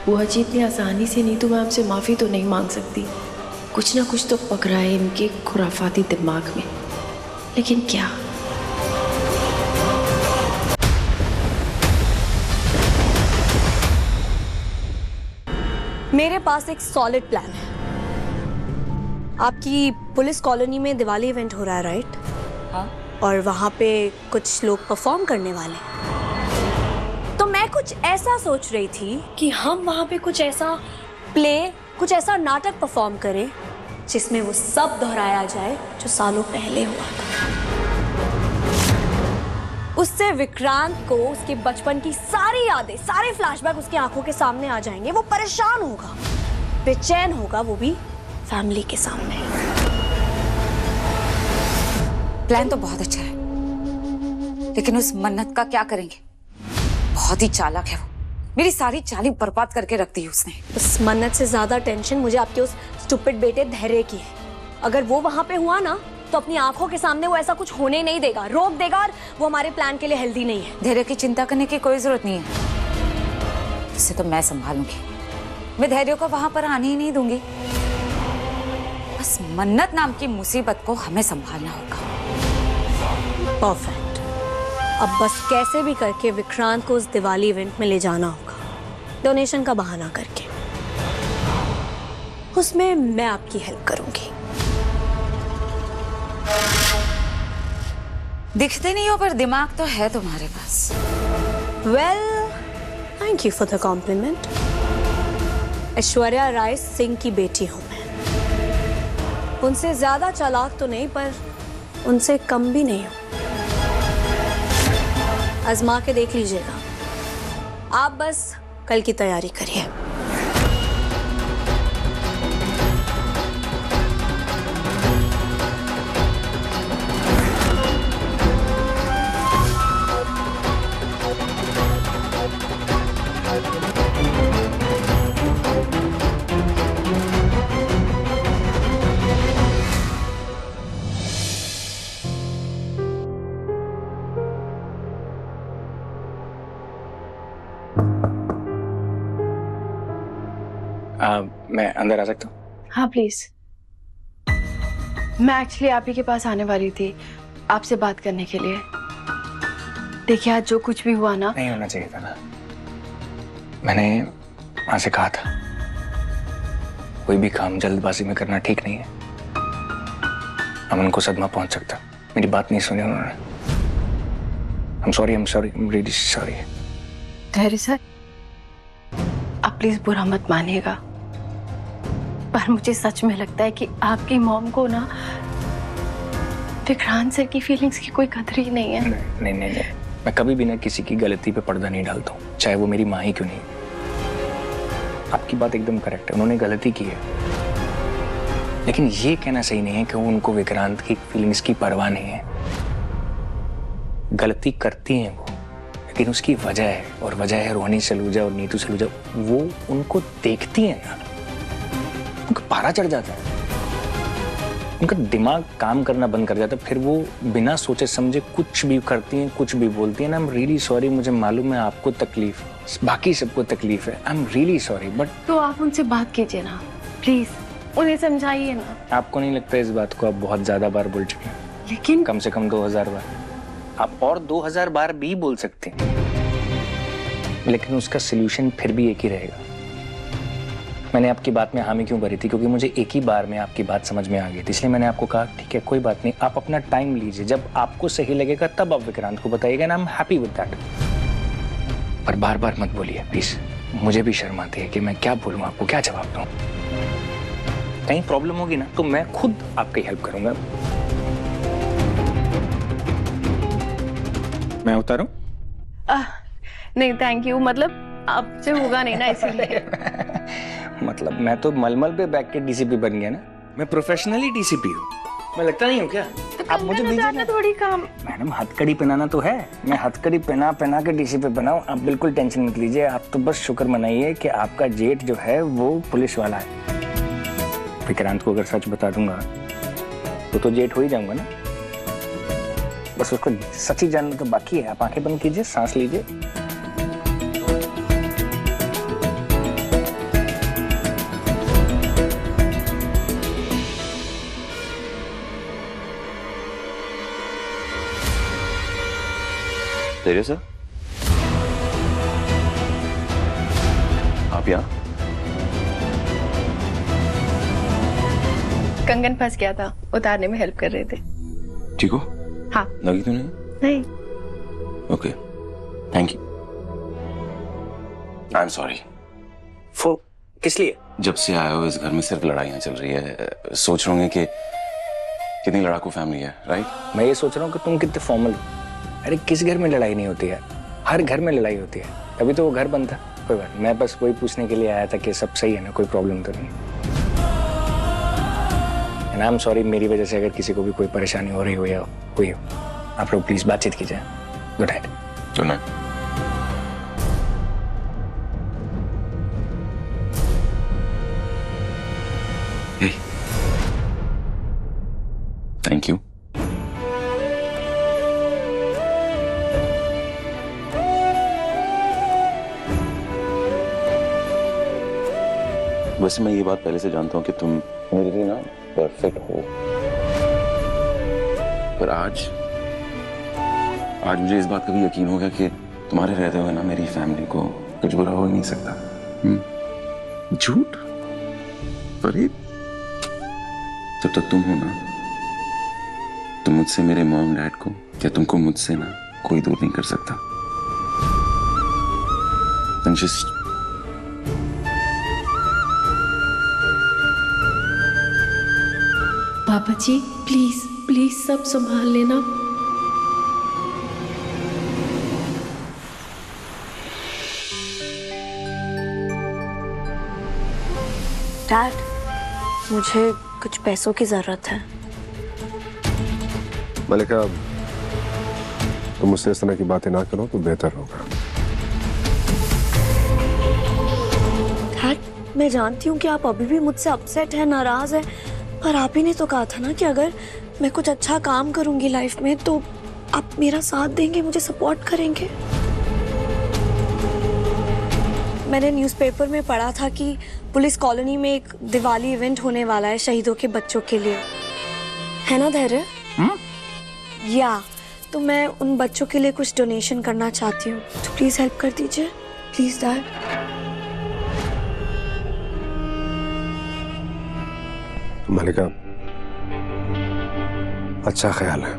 बुआ जी इतनी आसानी से नहीं तो मैं आपसे माफ़ी तो नहीं मांग सकती। कुछ ना कुछ तो पक रहा है इनके खुराफाती दिमाग में, लेकिन क्या? मेरे पास एक सॉलिड प्लान है। आपकी पुलिस कॉलोनी में दिवाली इवेंट हो रहा है, राइट? हाँ। और वहाँ पे कुछ लोग परफॉर्म करने वाले हैं। तो मैं कुछ ऐसा सोच रही थी कि हम वहाँ पे कुछ ऐसा प्ले, कुछ ऐसा नाटक परफॉर्म करें जिसमें वो सब दोहराया जाए जो सालों पहले हुआ था। उससे विक्रांत को उसके बचपन की सारी यादें, सारे फ्लैशबैक उसकी आंखों के सामने आ जाएंगे। वो परेशान होगा, बेचैन होगा, वो भी फैमिली के सामने। प्लान तो बहुत अच्छा है, लेकिन उस मन्नत का क्या करेंगे? बहुत ही चालाक है वो। मेरी सारी चाली बर्बाद करके रख दी उसने। उस मन्नत से ज्यादा टेंशन मुझे आपके उस स्टूपिड बेटे धैर्य की है। अगर वो वहां पे हुआ ना तो अपनी आंखों के सामने वो ऐसा कुछ होने नहीं देगा, रोक देगा, और वो हमारे प्लान के लिए हेल्दी नहीं है। धैर्य की चिंता करने की कोई जरूरत नहीं है, उसे तो मैं संभालूंगी। मैं धैर्य को वहां पर आने ही नहीं दूंगी। बस मन्नत नाम की मुसीबत को हमें संभालना होगा। परफेक्ट। अब बस कैसे भी करके विक्रांत को उस दिवाली इवेंट में ले जाना होगा, डोनेशन का बहाना करके। उसमें मैं आपकी हेल्प करूंगी। दिखते नहीं हो पर दिमाग तो है तुम्हारे पास। Well, thank you for the compliment. Aishwarya Rai Singh की बेटी हूं मैं। उनसे ज्यादा चालाक तो नहीं, पर उनसे कम भी नहीं हूं। आजमा के देख लीजिएगा। आप बस कल की तैयारी करिए। मैं अंदर आ सकता हूँ? हाँ प्लीज। मैं एक्चुअली आप ही के पास आने वाली थी आपसे बात करने के लिए। देखिए आज जो कुछ भी हुआ ना, नहीं होना चाहिए था ना। मैंने वहां से कहा था कोई भी काम जल्दबाजी में करना ठीक नहीं है। अमन को सदमा पहुंच सकता। मेरी बात नहीं सुनी उन्होंने। I'm sorry, I'm really sorry। धैर्य सर, आप प्लीज बुरा मत मानिएगा, पर मुझे सच में लगता है कि आपकी मॉम को ना विक्रांत सर की फीलिंग्स की कोई कदर ही नहीं है। नहीं, मैं कभी भी ना किसी की गलती पे पर्दा नहीं डालता हूँ, चाहे वो मेरी माँ ही क्यों नहीं। आपकी बात एकदम करेक्ट है, उन्होंने गलती की है, लेकिन ये कहना सही नहीं है कि उनको विक्रांत की फीलिंग्स की परवाह नहीं है। गलती करती हैं वो, लेकिन उसकी वजह है, और वजह है रोहिणी सलूजा और नीतू सलूजा। वो उनको देखती हैं ना, उनका पारा चढ़ जाता है, उनका दिमाग काम करना बंद कर जाता है। फिर वो बिना सोचे समझे कुछ भी करती हैं, कुछ भी बोलती हैं ना। आई एम रियली सॉरी, मुझे मालूम है आपको तकलीफ, बाकी सबको तकलीफ है। I am really sorry, but तो आप उनसे बात कीजिए ना प्लीज, उन्हें समझाइए ना। आपको नहीं लगता इस बात को आप बहुत ज्यादा बार बोल चुके हैं? लेकिन कम से कम 2000 बार। आप और 2000 बार भी बोल सकते हैं, लेकिन उसका सिल्यूशन फिर भी एक ही रहेगा। मैंने आपकी बात में हामी क्यों भरी थी? क्योंकि मुझे एक ही बार में आपकी बात समझ में आ गई थी, इसलिए मैंने आपको कहा ठीक है कोई बात नहीं, आप अपना टाइम लीजिए, जब आपको सही लगेगा तब आप विक्रांत को बताइएगा ना। I am happy with that. पर बार बार मत बोलिए प्लीज, मुझे भी शर्म आती है कि मैं क्या बोलूं आपको, क्या जवाब दूं। कहीं प्रॉब्लम होगी ना तो मैं खुद आपकी हेल्प करूंगा। मैं उतारूं? नहीं थैंक यू, मतलब आपसे होगा नहीं ना इसीलिए। मतलब मैं तो मलमल पे बैठ के डीसीपी बन गया ना। मैं प्रोफेशनली डीसीपी हूँ, मैं लगता नहीं हूँ क्या? तो आप मुझे दीजिए ना थोड़ी काम। मैडम, हथकड़ी पहनाना तो है, मैं हथकड़ी पहना के डीसीपी बनाऊं। आप बिल्कुल टेंशन मत लीजिए, आप तो बस शुक्र मनाइए कि आपका जेठ जो है वो पुलिस वाला है। विक्रांत को अगर सच बता दूंगा तो जेठ हो ही जाऊंगा ना। बस उसको सच ही जानना तो बाकी है। आप आंखें बंद कीजिए, सांस लीजिए। धैर्य सर, आप यहाँ? कंगन फंस गया था, उतारने में हेल्प कर रहे थे। ठीक हो? हाँ। लगी तो नहीं? नहीं। Okay, thank you. I am sorry. वो किस लिए? जब से आए हो इस घर में सिर्फ लड़ाइयाँ चल रही है। सोच रहे होंगे कि कितनी लड़ाकू फैमिली है, राइट? मैं ये सोच रहा हूँ कि तुम कितने फॉर्मल हो। अरे किस घर में लड़ाई नहीं होती है? हर घर में लड़ाई होती है, तभी तो वो घर बनता। कोई बात नहीं, मैं बस वही पूछने के लिए आया था कि सब सही है ना, कोई प्रॉब्लम तो नहीं। एंड आई एम सॉरी, मेरी वजह से अगर किसी को भी कोई परेशानी हो रही हो या कोई हो, आप लोग प्लीज बातचीत कीजिए। Good night. Good night. Thank you. वैसे मैं ये बात पहले से जानता हूँ कि तुम मेरे लिए ना परफेक्ट हो, पर आज मुझे इस बात का भी यकीन हो गया कि तुम्हारे रहते हुए ना मेरी फैमिली को कुछ बुरा हो ही नहीं सकता। झूठ? फरीद, जब तक तुम हो ना, तो मुझसे मेरे मॉम डैड को या तुमको मुझसे ना कोई दूर नहीं कर सकता। And just पापा जी प्लीज प्लीज सब संभाल लेना। डैड, मुझे कुछ पैसों की जरूरत है। मलिका, तुम मुझसे इस तरह की बातें ना करो तो बेहतर होगा। डैड, मैं जानती हूँ कि आप अभी भी मुझसे अपसेट है, नाराज है, पर आप ही ने तो कहा था ना कि अगर मैं कुछ अच्छा काम करूंगी लाइफ में तो आप मेरा साथ देंगे, मुझे सपोर्ट करेंगे। मैंने न्यूज़पेपर में पढ़ा था कि पुलिस कॉलोनी में एक दिवाली इवेंट होने वाला है शहीदों के बच्चों के लिए, है ना धैर्य? या तो मैं उन बच्चों के लिए कुछ डोनेशन करना चाहती हूँ, तो प्लीज हेल्प कर दीजिए, प्लीज डैड। मलिका, अच्छा ख्याल है,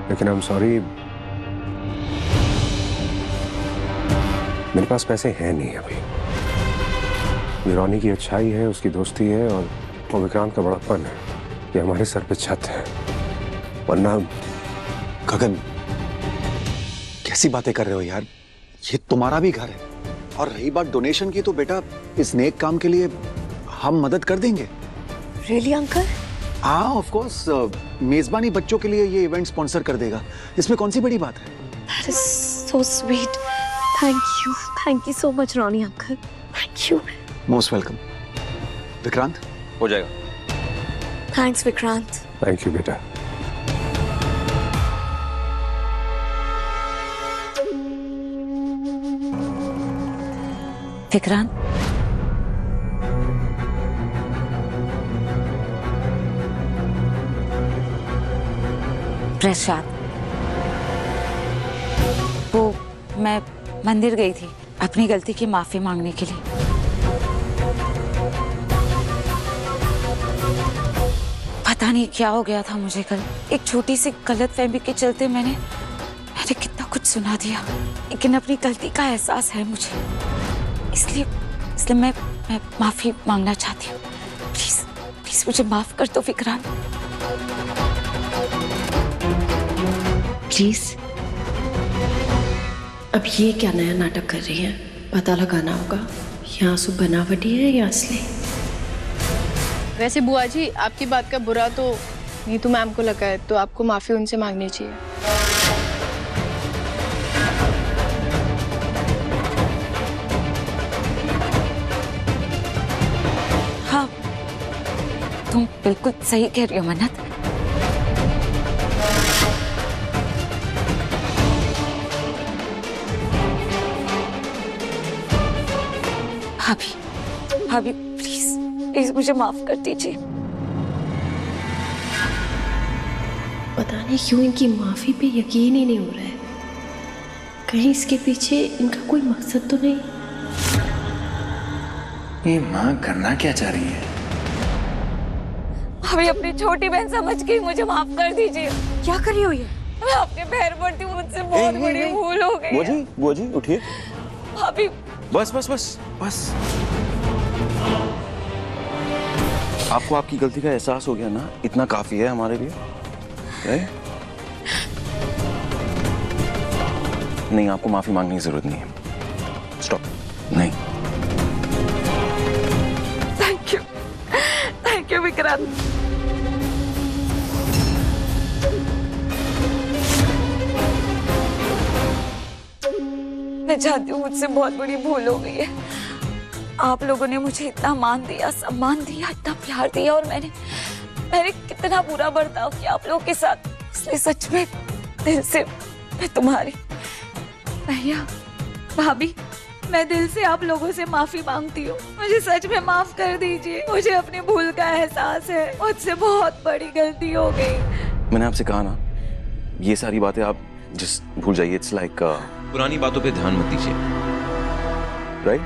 लेकिन आई एम सॉरी, मेरे पास पैसे हैं नहीं अभी। ये रोनी की अच्छाई है, उसकी दोस्ती है, और विक्रांत का बड़प्पन है, ये हमारे सर पे छत है, वरना। गगन, कैसी बातें कर रहे हो यार? ये तुम्हारा भी घर है, और रही बात डोनेशन की तो बेटा इस नेक काम के लिए हम मदद कर देंगे। Really uncle? हाँ ऑफ कोर्स, मेजबानी बच्चों के लिए ये इवेंट स्पॉन्सर कर देगा, इसमें कौन सी बड़ी बात है? That is so sweet. Thank you so much, Ronnie uncle. Thank you. Most welcome. Vikrant, हो जाएगा। Thanks, विक्रांत। थैंक यू बेटा। विक्रांत, प्रसाद, वो मैं मंदिर गई थी अपनी गलती की माफी मांगने के लिए। पता नहीं क्या हो गया था मुझे कल, एक छोटी सी गलतफहमी के चलते मैंने कितना कुछ सुना दिया, लेकिन अपनी गलती का एहसास है मुझे, इसलिए मैं माफी मांगना चाहती हूँ। प्लीज प्लीज मुझे माफ कर दो विक्रांत, प्लीज। अब ये क्या नया नाटक कर रही है? पता लगाना होगा ये आंसू बनावटी है या असली। वैसे बुआ जी, आपकी बात का बुरा तो नीतू मैम को लगा है, तो आपको माफी उनसे मांगनी चाहिए। हाँ, तुम बिल्कुल सही कह रही हो मन्नत। भाभी प्लीज मुझे माफ कर दीजिए। पता नहीं क्यों इनकी माफी पे यकीन ही नहीं हो रहा है। कहीं इसके पीछे इनका कोई मकसद तो नहीं? ये माँ करना क्या चाह रही है? भाभी अपनी छोटी बहन समझ के मुझे माफ कर दीजिए। क्या कर रही हो ये? मैं आपके पैर पड़ती हूँ, मुझसे बहुत बड़ी भूल हो गई है। बुआ जी उठिए। भाभी बस बस बस बस। आपको आपकी गलती का एहसास हो गया ना, इतना काफी है हमारे लिए। नहीं, आपको माफी मांगने की जरूरत नहीं है। स्टॉप। नहीं। Thank you Vikrant. मैं जानती हूँ मुझसे बहुत बड़ी भूल हो गई है। आप लोगों ने मुझे इतना मान दिया, सम्मान दिया, इतना प्यार दिया, और मैंने कितना बुरा बर्ताव किया आप लोगों के साथ। इसलिए सच में दिल से मैं तुम्हारी भैया, भाभी, मैं दिल से आप लोगों से माफी मांगती हूँ। मुझे सच में माफ कर दीजिए। मुझे अपनी भूल का एहसास है, मुझसे बहुत बड़ी गलती हो गई। मैंने आपसे कहा ना, ये सारी बातें आप जस्ट भूल जाइए। इट्स लाइक पुरानी बातों पे ध्यान मत दीजिए। राइट?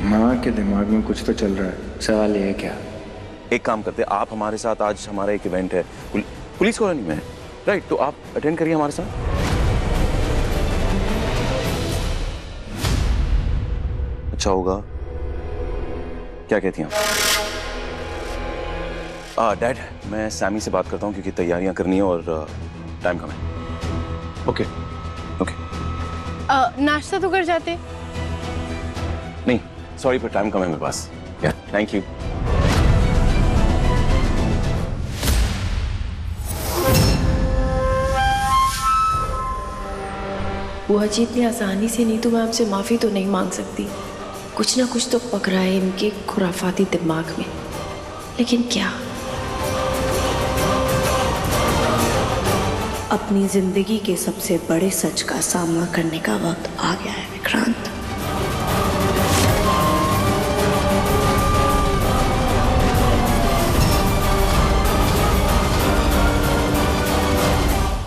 माँ के दिमाग में कुछ तो चल रहा है। सवाल ये है क्या? एक काम करते, आप हमारे साथ, आज हमारा एक इवेंट है पुलिस कॉलोनी में, राइट? तो आप अटेंड करिए हमारे साथ। अच्छा होगा। क्या कहती हैं आप? डैड, मैं सैमी से बात करता हूँ क्योंकि तैयारियां करनी है और टाइम कम है। Okay okay. नाश्ता तो कर जाते। नहीं सॉरी, पर टाइम कम है मेरे पास। Thank you. बुआ जी इतनी आसानी से नहीं तो मैं आपसे माफ़ी तो नहीं मांग सकती। कुछ ना कुछ तो पकड़ा है इनके खुराफाती दिमाग में, लेकिन क्या? अपनी जिंदगी के सबसे बड़े सच का सामना करने का वक्त आ गया है विक्रांत।